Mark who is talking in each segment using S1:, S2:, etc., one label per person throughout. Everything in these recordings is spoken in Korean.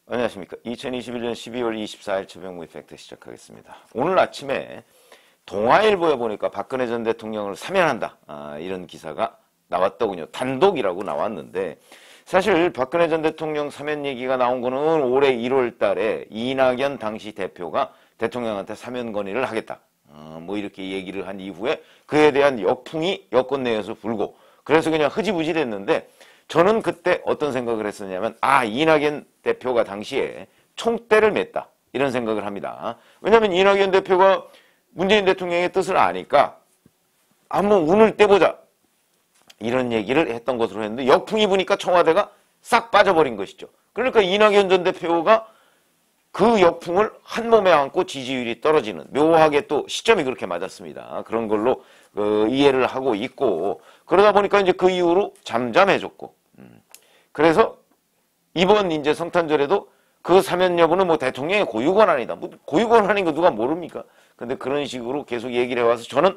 S1: 안녕하십니까. 2021년 12월 24일 최병무 이펙트 시작하겠습니다. 오늘 아침에 동아일보에 보니까 박근혜 전 대통령을 사면한다. 이런 기사가 나왔더군요. 단독이라고 나왔는데 사실 박근혜 전 대통령 사면 얘기가 나온 거는 올해 1월 달에 이낙연 당시 대표가 대통령한테 사면 건의를 하겠다. 뭐 이렇게 얘기를 한 이후에 그에 대한 역풍이 여권 내에서 불고 그래서 그냥 흐지부지 됐는데 저는 그때 어떤 생각을 했었냐면 이낙연 대표가 당시에 총대를 맸다 이런 생각을 합니다. 왜냐하면 이낙연 대표가 문재인 대통령의 뜻을 아니까 한번 운을 떼보자 이런 얘기를 했던 것으로 했는데 역풍이 부니까 청와대가 싹 빠져버린 것이죠. 그러니까 이낙연 전 대표가 그 역풍을 한 몸에 안고 지지율이 떨어지는 묘하게 또 시점이 그렇게 맞았습니다. 그런 걸로 이해를 하고 있고 그러다 보니까 이제 그 이후로 잠잠해졌고 그래서 이번 이제 성탄절에도 그 사면 여부는 뭐 대통령의 고유 권한이다. 뭐 고유 권한인 거 누가 모릅니까? 근데 그런 식으로 계속 얘기를 해와서 저는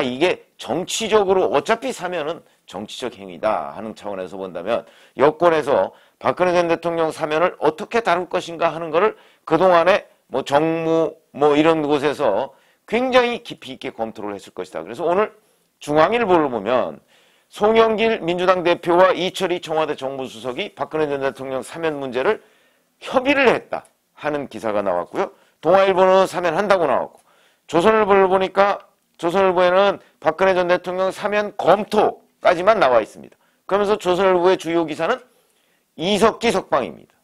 S1: 이게 정치적으로 어차피 사면은 정치적 행위다 하는 차원에서 본다면 여권에서 박근혜 전 대통령 사면을 어떻게 다룰 것인가 하는 거를 그동안에 뭐 정무 뭐 이런 곳에서 굉장히 깊이 있게 검토를 했을 것이다. 그래서 오늘 중앙일보를 보면 송영길 민주당 대표와 이철희 청와대 정무수석이 박근혜 전 대통령 사면 문제를 협의를 했다 하는 기사가 나왔고요. 동아일보는 사면한다고 나왔고 조선일보를 보니까 조선일보에는 박근혜 전 대통령 사면 검토까지만 나와 있습니다. 그러면서 조선일보의 주요 기사는 이석기 석방입니다.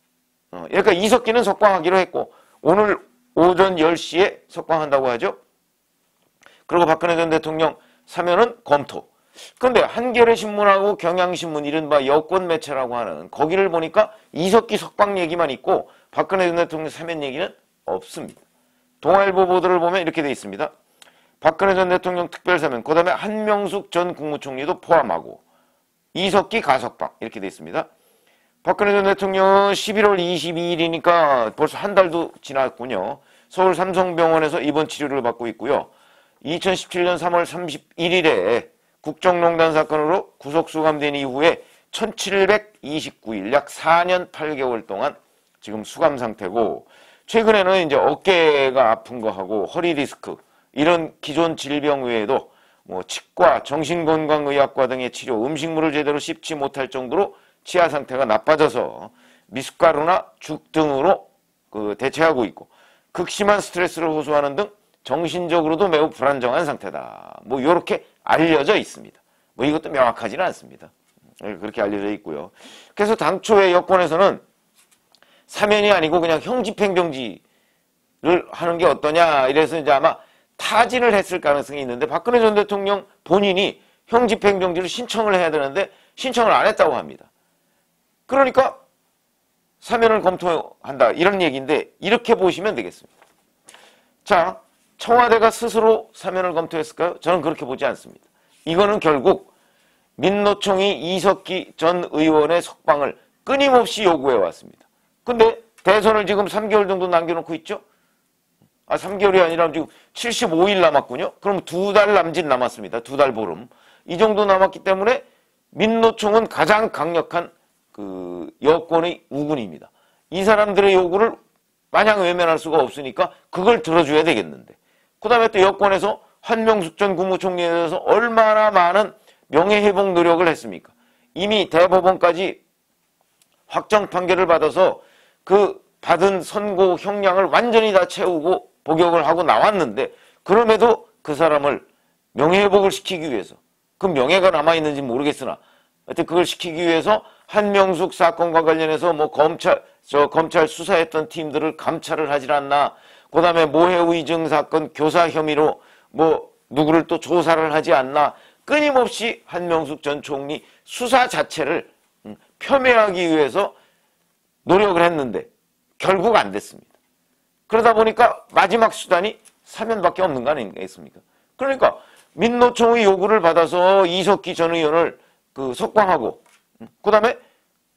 S1: 그러니까 이석기는 석방하기로 했고 오늘 오전 10시에 석방한다고 하죠. 그리고 박근혜 전 대통령 사면은 검토. 그런데 한겨레 신문하고 경향신문 이른바 여권 매체라고 하는 거기를 보니까 이석기 석방 얘기만 있고 박근혜 전 대통령 사면 얘기는 없습니다. 동아일보 보도를 보면 이렇게 돼 있습니다. 박근혜 전 대통령 특별사면 그 다음에 한명숙 전 국무총리도 포함하고 이석기 가석방 이렇게 돼 있습니다. 박근혜 전 대통령은 11월 22일이니까 벌써 한 달도 지났군요. 서울 삼성병원에서 입원 치료를 받고 있고요. 2017년 3월 31일에 국정농단 사건으로 구속 수감된 이후에 1729일 약 4년 8개월 동안 지금 수감 상태고 최근에는 이제 어깨가 아픈 거하고 허리 디스크 이런 기존 질병 외에도 뭐 치과, 정신건강의학과 등의 치료, 음식물을 제대로 씹지 못할 정도로 치아 상태가 나빠져서 미숫가루나 죽 등으로 대체하고 있고 극심한 스트레스를 호소하는 등 정신적으로도 매우 불안정한 상태다. 뭐 이렇게 알려져 있습니다. 뭐 이것도 명확하지는 않습니다. 그렇게 알려져 있고요. 그래서 당초에 여권에서는 사면이 아니고 그냥 형집행정지를 하는 게 어떠냐 이래서 이제 아마 타진을 했을 가능성이 있는데 박근혜 전 대통령 본인이 형집행정지를 신청을 해야 되는데 신청을 안 했다고 합니다. 그러니까 사면을 검토한다 이런 얘기인데 이렇게 보시면 되겠습니다. 자, 청와대가 스스로 사면을 검토했을까요? 저는 그렇게 보지 않습니다. 이거는 결국 민노총이 이석기 전 의원의 석방을 끊임없이 요구해 왔습니다. 근데 대선을 지금 3개월 정도 남겨놓고 있죠? 3개월이 아니라 지금 75일 남았군요. 그럼 2달 남짓 남았습니다. 2달 보름. 이 정도 남았기 때문에 민노총은 가장 강력한 여권의 우군입니다. 이 사람들의 요구를 마냥 외면할 수가 없으니까 그걸 들어줘야 되겠는데. 그 다음에 또 여권에서 한명숙 전 국무총리에 대해서 얼마나 많은 명예회복 노력을 했습니까? 이미 대법원까지 확정 판결을 받아서 그 받은 선고 형량을 완전히 다 채우고 복역을 하고 나왔는데 그럼에도 그 사람을 명예회복을 시키기 위해서 그 명예가 남아있는지 모르겠으나 하여튼 그걸 시키기 위해서 한명숙 사건과 관련해서 뭐 검찰 수사했던 팀들을 감찰을 하질 않나. 그 다음에 모해의증 사건 교사 혐의로 뭐 누구를 또 조사를 하지 않나. 끊임없이 한명숙 전 총리 수사 자체를 폄훼하기 위해서 노력을 했는데 결국 안 됐습니다. 그러다 보니까 마지막 수단이 사면밖에 없는 거 아니겠습니까? 그러니까 민노총의 요구를 받아서 이석기 전 의원을 석방하고 그 다음에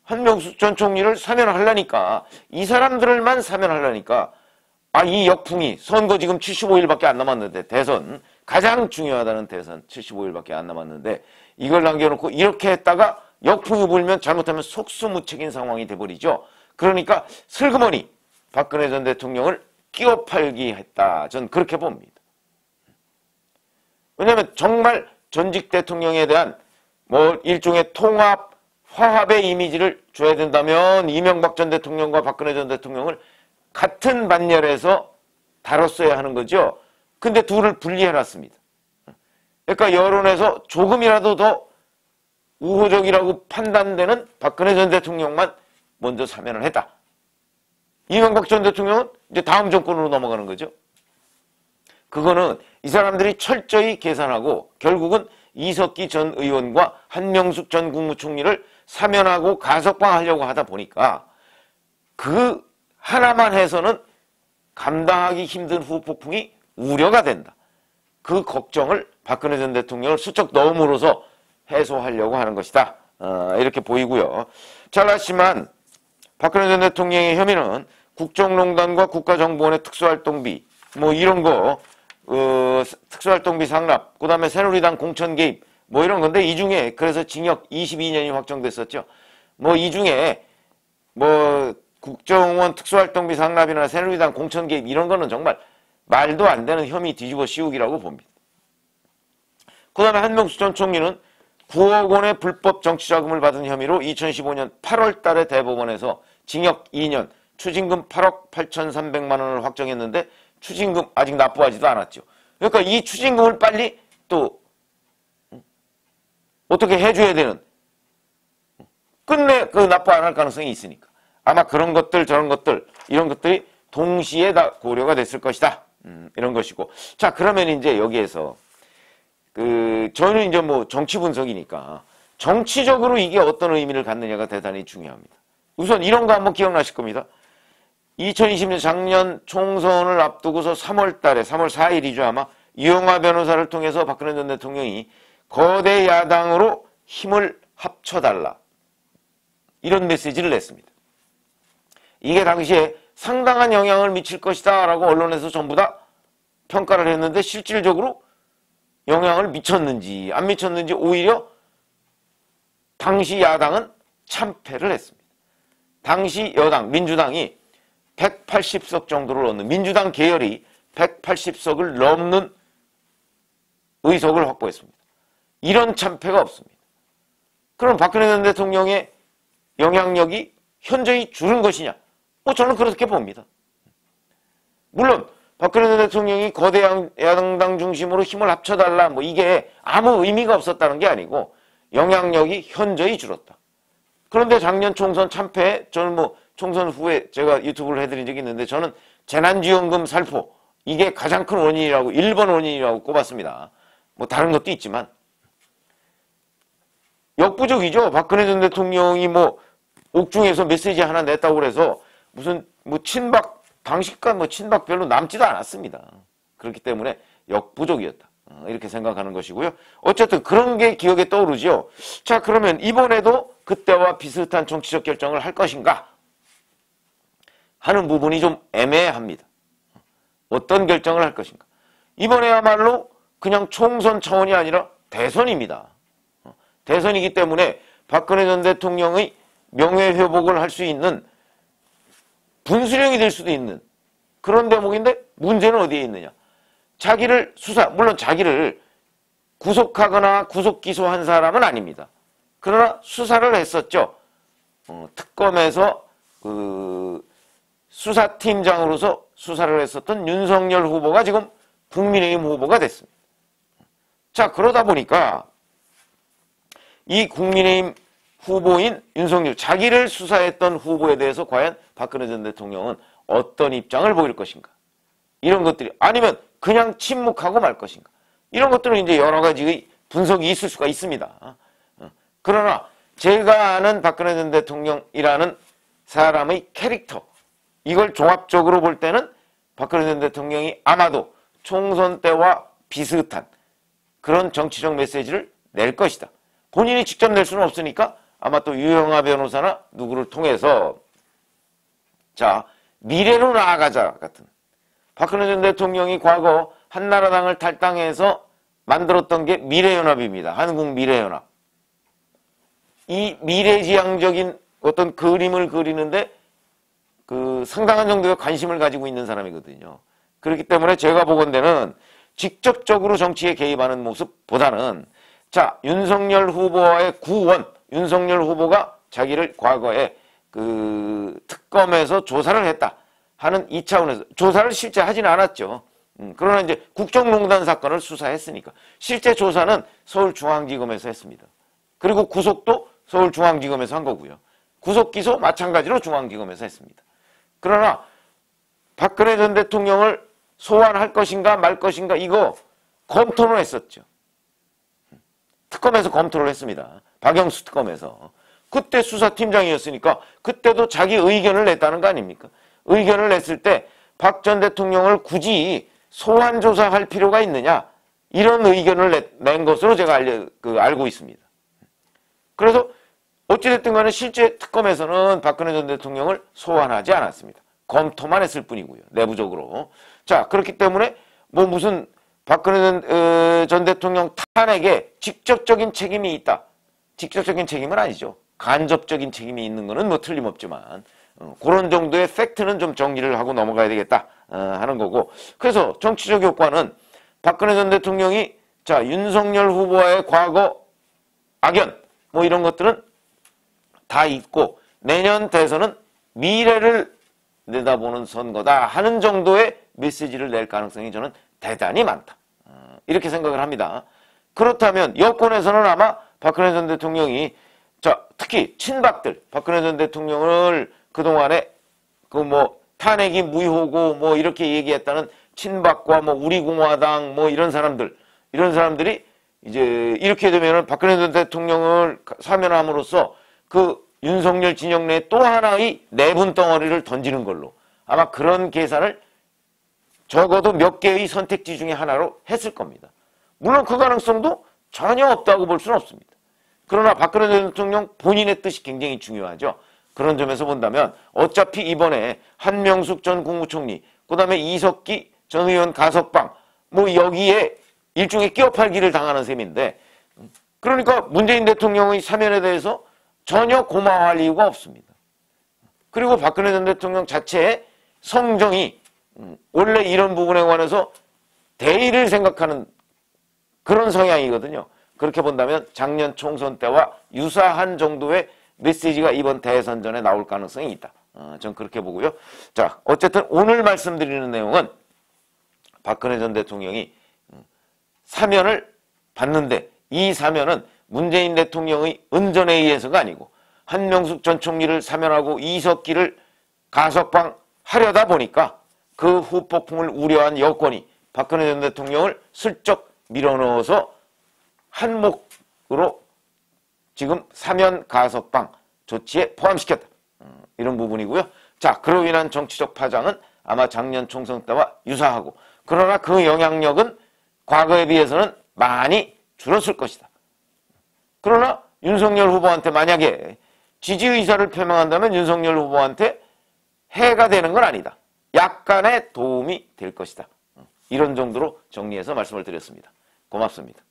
S1: 한명숙 전 총리를 사면하려니까 이 사람들만 사면하려니까 이 역풍이 선거 지금 75일밖에 안 남았는데 대선 가장 중요하다는 대선 75일밖에 안 남았는데 이걸 남겨놓고 이렇게 했다가 역풍이 불면 잘못하면 속수무책인 상황이 돼버리죠. 그러니까 슬그머니 박근혜 전 대통령을 끼워팔기 했다. 전 그렇게 봅니다. 왜냐하면 정말 전직 대통령에 대한 뭐 일종의 통합, 화합의 이미지를 줘야 된다면 이명박 전 대통령과 박근혜 전 대통령을 같은 반열에서 다뤘어야 하는 거죠. 근데 둘을 분리해놨습니다. 그러니까 여론에서 조금이라도 더 우호적이라고 판단되는 박근혜 전 대통령만 먼저 사면을 했다. 이명박 전 대통령은 이제 다음 정권으로 넘어가는 거죠. 그거는 이 사람들이 철저히 계산하고 결국은 이석기 전 의원과 한명숙 전 국무총리를 사면하고 가석방하려고 하다 보니까 그 하나만 해서는 감당하기 힘든 후폭풍이 우려가 된다. 그 걱정을 박근혜 전 대통령을 수적 넣음으로써 해소하려고 하는 것이다. 이렇게 보이고요. 잘하지만 박근혜 전 대통령의 혐의는 국정농단과 국가정보원의 특수활동비 뭐 이런 거 특수활동비 상납, 그 다음에 새누리당 공천 개입 뭐 이런 건데 이 중에 그래서 징역 22년이 확정됐었죠. 뭐 이 중에 뭐 국정원 특수활동비 상납이나 새누리당 공천 개입 이런 거는 정말 말도 안 되는 혐의 뒤집어 씌우기라고 봅니다. 그 다음에 한명숙 전 총리는 9억 원의 불법 정치자금을 받은 혐의로 2015년 8월 달에 대법원에서 징역 2년, 추징금 8억 8,300만 원을 확정했는데 추징금 아직 납부하지도 않았죠. 그러니까 이 추징금을 빨리 또 어떻게 해줘야 되는 끝내 그 납부 안 할 가능성이 있으니까 아마 그런 것들 저런 것들 이런 것들이 동시에 다 고려가 됐을 것이다. 이런 것이고 자 그러면 이제 여기에서 저는 이제 뭐 정치 분석이니까 정치적으로 이게 어떤 의미를 갖느냐가 대단히 중요합니다. 우선 이런 거 한번 기억나실 겁니다. 2020년 작년 총선을 앞두고서 3월 달에 3월 4일이죠 아마 유영하 변호사를 통해서 박근혜 전 대통령이 거대 야당으로 힘을 합쳐달라 이런 메시지를 냈습니다. 이게 당시에 상당한 영향을 미칠 것이다 라고 언론에서 전부 다 평가를 했는데 실질적으로 영향을 미쳤는지 안 미쳤는지 오히려 당시 야당은 참패를 했습니다. 당시 여당 민주당이 180석 정도를 얻는 민주당 계열이 180석을 넘는 의석을 확보했습니다. 이런 참패가 없습니다. 그럼 박근혜 전 대통령의 영향력이 현저히 줄은 것이냐? 저는 그렇게 봅니다. 물론 박근혜 전 대통령이 거대 야당 중심으로 힘을 합쳐달라 뭐 이게 아무 의미가 없었다는 게 아니고 영향력이 현저히 줄었다. 그런데 작년 총선 참패 저는 뭐 총선 후에 제가 유튜브를 해드린 적이 있는데 저는 재난지원금 살포 이게 가장 큰 원인이라고 1번 원인이라고 꼽았습니다. 뭐 다른 것도 있지만 역부족이죠. 박근혜 전 대통령이 뭐 옥중에서 메시지 하나 냈다고 그래서 무슨 뭐 친박 당시까 뭐 친박 별로 남지도 않았습니다. 그렇기 때문에 역부족이었다. 이렇게 생각하는 것이고요. 어쨌든 그런 게 기억에 떠오르죠. 자 그러면 이번에도 그때와 비슷한 정치적 결정을 할 것인가 하는 부분이 좀 애매합니다. 어떤 결정을 할 것인가. 이번에야말로 그냥 총선 차원이 아니라 대선입니다. 대선이기 때문에 박근혜 전 대통령의 명예회복을 할 수 있는 분수령이 될 수도 있는 그런 대목인데 문제는 어디에 있느냐. 자기를 물론 자기를 구속하거나 구속 기소한 사람은 아닙니다. 그러나 수사를 했었죠. 특검에서 수사팀장으로서 수사를 했었던 윤석열 후보가 지금 국민의힘 후보가 됐습니다. 자 그러다 보니까 이 국민의힘 후보인 윤석열 자기를 수사했던 후보에 대해서 과연 박근혜 전 대통령은 어떤 입장을 보일 것인가. 이런 것들이 아니면 그냥 침묵하고 말 것인가. 이런 것들은 이제 여러 가지의 분석이 있을 수가 있습니다. 그러나 제가 아는 박근혜 전 대통령이라는 사람의 캐릭터 이걸 종합적으로 볼 때는 박근혜 전 대통령이 아마도 총선 때와 비슷한 그런 정치적 메시지를 낼 것이다. 본인이 직접 낼 수는 없으니까 아마 또 유영하 변호사나 누구를 통해서 자 미래로 나아가자 같은 박근혜 전 대통령이 과거 한나라당을 탈당해서 만들었던 게 미래연합입니다. 한국미래연합. 이 미래지향적인 어떤 그림을 그리는데 그 상당한 정도의 관심을 가지고 있는 사람이거든요. 그렇기 때문에 제가 보건대는 직접적으로 정치에 개입하는 모습보다는 자, 윤석열 후보와의 구원, 윤석열 후보가 자기를 과거에 그 특검에서 조사를 했다 하는 이 차원에서 조사를 실제 하진 않았죠. 그러나 이제 국정농단 사건을 수사했으니까 실제 조사는 서울중앙지검에서 했습니다. 그리고 구속도 서울중앙지검에서 한 거고요. 구속 기소 마찬가지로 중앙지검에서 했습니다. 그러나 박근혜 전 대통령을 소환할 것인가 말 것인가 이거 검토를 했었죠. 특검에서 검토를 했습니다. 박영수 특검에서. 그때 수사팀장이었으니까 그때도 자기 의견을 냈다는 거 아닙니까? 의견을 냈을 때 박 전 대통령을 굳이 소환 조사할 필요가 있느냐 이런 의견을 낸 것으로 제가 알고 있습니다. 그래서 어찌됐든 간에 실제 특검에서는 박근혜 전 대통령을 소환하지 않았습니다. 검토만 했을 뿐이고요. 내부적으로. 자, 그렇기 때문에 뭐 무슨 박근혜 전 대통령 탄핵에 직접적인 책임이 있다. 직접적인 책임은 아니죠. 간접적인 책임이 있는 거는 뭐 틀림없지만 그런 정도의 팩트는 좀 정리를 하고 넘어가야 되겠다 하는 거고. 그래서 정치적 효과는 박근혜 전 대통령이 자 윤석열 후보와의 과거 악연 뭐 이런 것들은 다 잊고 내년 대선은 미래를 내다보는 선거다 하는 정도의 메시지를 낼 가능성이 저는 대단히 많다. 이렇게 생각을 합니다. 그렇다면 여권에서는 아마 박근혜 전 대통령이 자 특히 친박들 박근혜 전 대통령을 그동안에 그 뭐 탄핵이 무효고 뭐 이렇게 얘기했다는 친박과 뭐 우리공화당 뭐 이런 사람들이 이제 이렇게 되면은 박근혜 전 대통령을 사면함으로써 그 윤석열 진영 내에 또 하나의 내분 덩어리를 던지는 걸로 아마 그런 계산을 적어도 몇 개의 선택지 중에 하나로 했을 겁니다. 물론 그 가능성도 전혀 없다고 볼 수는 없습니다. 그러나 박근혜 대통령 본인의 뜻이 굉장히 중요하죠. 그런 점에서 본다면 어차피 이번에 한명숙 전 국무총리, 그 다음에 이석기 전 의원 가석방, 뭐 여기에 일종의 끼어팔기를 당하는 셈인데 그러니까 문재인 대통령의 사면에 대해서 전혀 고마워할 이유가 없습니다. 그리고 박근혜 전 대통령 자체의 성정이 원래 이런 부분에 관해서 대의를 생각하는 그런 성향이거든요. 그렇게 본다면 작년 총선 때와 유사한 정도의 메시지가 이번 대선 전에 나올 가능성이 있다. 전 그렇게 보고요. 자, 어쨌든 오늘 말씀드리는 내용은 박근혜 전 대통령이 사면을 받는데 이 사면은 문재인 대통령의 은전에 의해서가 아니고 한명숙 전 총리를 사면하고 이석기를 가석방 하려다 보니까 그 후폭풍을 우려한 여권이 박근혜 전 대통령을 슬쩍 밀어넣어서 한몫으로 지금 사면 가석방 조치에 포함시켰다. 이런 부분이고요. 자, 그로 인한 정치적 파장은 아마 작년 총선 때와 유사하고 그러나 그 영향력은 과거에 비해서는 많이 줄었을 것이다. 그러나 윤석열 후보한테 만약에 지지 의사를 표명한다면 윤석열 후보한테 해가 되는 건 아니다. 약간의 도움이 될 것이다. 이런 정도로 정리해서 말씀을 드렸습니다. 고맙습니다.